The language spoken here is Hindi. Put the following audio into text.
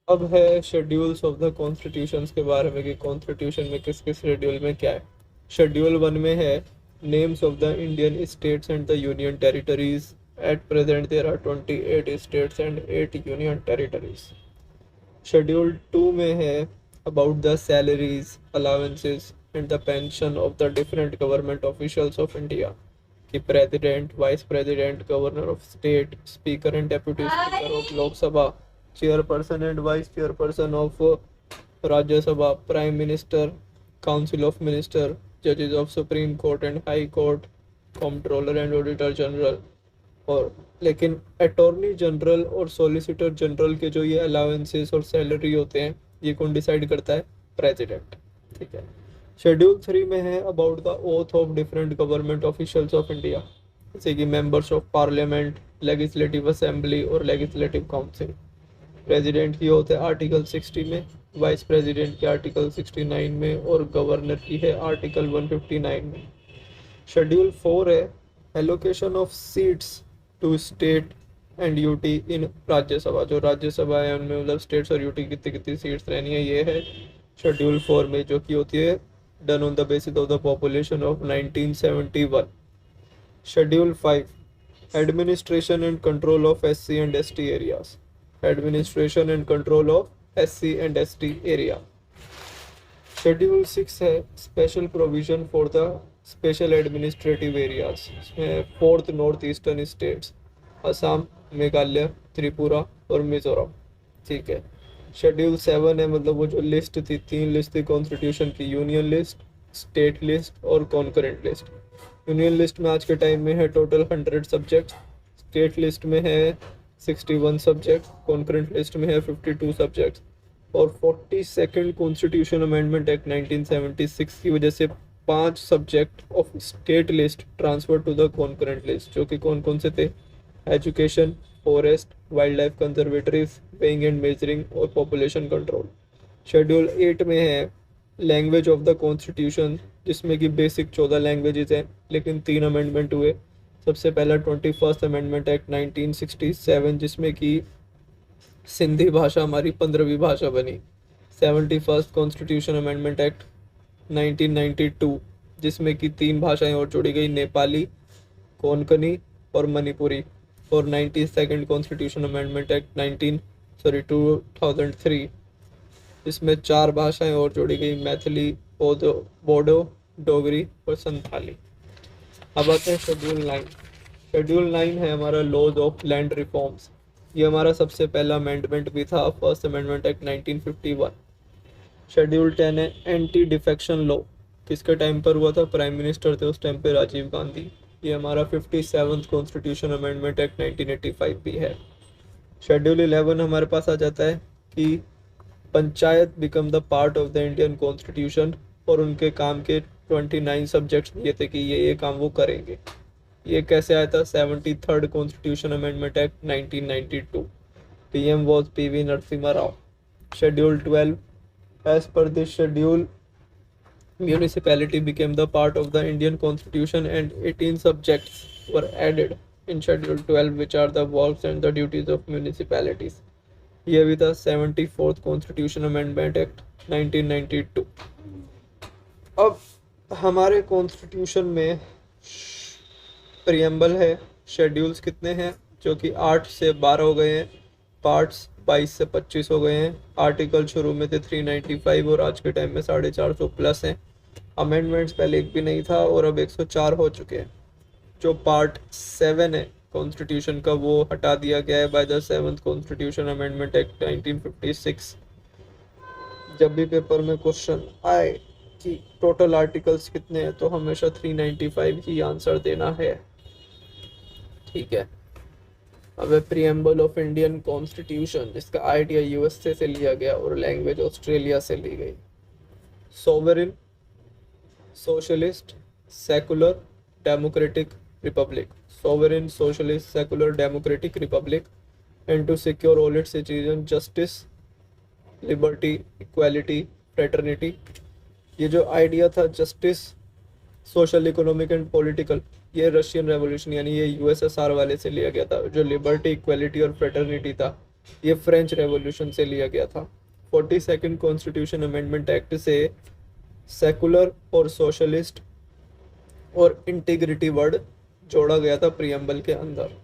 अब है शेड्यूल्स ऑफ द कॉन्स्टिट्यूशंस के बारे में कि कॉन्स्टिट्यूशन में किस किस शेड्यूल में क्या है। शेड्यूल वन में है names of the Indian states and the union territories. At present there are 28 states and 8 union territories. Schedule two में है about the salaries, allowances and the pension of the different government officials of India कि president, vice president, governor of state, speaker and deputy speaker of Lok Sabha, chairperson and vice chairperson of Rajya Sabha, prime minister, council of minister, जजेस of supreme court and high court, controller and auditor general. और लेकिन अटॉर्नी जनरल और सॉलिसिटर जनरल के जो ये अलाउंसेस और सैलरी होते हैं, ये कौन डिसाइड करता है? प्रेसिडेंट। ठीक है। शेड्यूल थ्री में है about the oath of different government officials of India, जैसे कि members of parliament, legislative assembly और लेजिस्लेटिव काउंसिल। प्रेसिडेंट की होते हैं आर्टिकल 60 में, वाइस प्रेसिडेंट की आर्टिकल 69 में और गवर्नर की है आर्टिकल 159 में। शेड्यूल फोर है allocation of seats to state and UT in Rajya Sabha. जो राज्यसभा है उनमें मतलब स्टेट्स और यूटी कितनी कितनी सीट्स रहनी है, ये है शेड्यूल फोर में, जो कि होती है done on the basis of the population of 1971। Schedule five administration and control of SC and ST areas. Administration and control of SC and ST area. Schedule six है special provision for the special administrative areas. इसमें fourth north eastern states, Assam, Meghalaya, Tripura और मिजोरम। ठीक है। शेड्यूल सेवन है मतलब वो जो लिस्ट थी, तीन लिस्ट थी कॉन्स्टिट्यूशन की, यूनियन लिस्ट, स्टेट लिस्ट और कॉन्करेंट लिस्ट। यूनियन लिस्ट में आज के टाइम में है टोटल 100 सब्जेक्ट, स्टेट लिस्ट में है 61 सब्जेक्ट, कॉन्करेंट लिस्ट में है 52 सब्जेक्ट। और 42nd कॉन्स्टिट्यूशन अमेंडमेंट एक्ट 1976 की वजह से 5 subject of state list transfer to the concurrent list, जो कि कौन कौन से थे? Education, forest, wild life conservatories, weighing and measuring और पॉपुलेशन कंट्रोल। शेड्यूल 8 में है लैंग्वेज ऑफ द कॉन्स्टिट्यूशन, जिसमें कि बेसिक 14 लैंग्वेजेस हैं, लेकिन 3 अमेंडमेंट हुए। सबसे पहला 21st अमेंडमेंट एक्ट 1967, जिसमें कि सिंधी भाषा हमारी 15वीं भाषा बनी। 71st कॉन्स्टिट्यूशन अमेंडमेंट एक्ट 1992, जिसमें कि 3 भाषाएं और जोड़ी गई, नेपाली, कोंकणी और मणिपुरी। और 92nd कॉन्स्टिट्यूशन अमेंडमेंट एक्ट 2003, इसमें 4 भाषाएं और जोड़ी गई, मैथिली, बोडो, डोगरी और संथाली। अब आते हैं शेड्यूल 9। शेड्यूल 9 है हमारा लॉज ऑफ लैंड रिफॉर्म्स। ये हमारा सबसे पहला अमेंडमेंट भी था, फर्स्ट अमेंडमेंट एक्ट 1951। शेड्यूल 10 है एंटी डिफेक्शन लॉ। किसके टाइम पर हुआ था? प्राइम मिनिस्टर थे उस टाइम पे राजीव गांधी। ये हमारा 57th कॉन्स्टिट्यूशन अमेंडमेंट एक्ट 1985 भी है। शेड्यूल 11 हमारे पास आ जाता है कि panchayat become the part of the Indian constitution, और उनके काम के 29 सब्जेक्ट्स दिए थे कि ये काम वो करेंगे। ये कैसे आया था? 73rd constitution amendment act 1992। PM was PV Narasimha Rao. Schedule 12, as per this schedule municipality became the part of the Indian constitution and 18 subjects were added in schedule 12, which are the works and the duties of municipalities। ये भी था 74th कॉन्स्टिट्यूशन अमेंडमेंट एक्ट 1992। अब हमारे कॉन्स्टिट्यूशन में प्रियम्बल है। शेड्यूल्स कितने हैं? जो कि 8 से 12 हो गए हैं, पार्ट्स 22 से 25 हो गए हैं। आर्टिकल शुरू में थे 395 और आज के टाइम में 450 प्लस हैं। अमेंडमेंट्स पहले एक भी नहीं था और अब 104 हो चुके हैं। जो पार्ट 7 है कॉन्स्टिट्यूशन का, वो हटा दिया गया है by the 7th constitution amendment act 1956। जब भी पेपर में क्वेश्चन आए कि टोटल आर्टिकल्स कितने हैं, तो हमेशा 395 ही आंसर देना है। ठीक है। अब है प्रियम्बल ऑफ इंडियन कॉन्स्टिट्यूशन, जिसका आइडिया USA से लिया गया और लैंग्वेज ऑस्ट्रेलिया से ली गई। Sovereign, socialist, secular, democratic republic. Sovereign, socialist, secular, democratic republic, and to secure all its citizen justice, liberty, equality, fraternity. ये जो आइडिया था justice, social, economic and political, ये रशियन रेवोल्यूशन यानी ये USSR वाले से लिया गया था। जो लिबर्टी, इक्वालिटी और फ्रेटर्निटी था, ये फ्रेंच रेवोल्यूशन से लिया गया था। 42nd कॉन्स्टिट्यूशन अमेंडमेंट एक्ट से सेकुलर और सोशलिस्ट और इंटीग्रिटी वर्ड जोड़ा गया था प्रियम्बल के अंदर।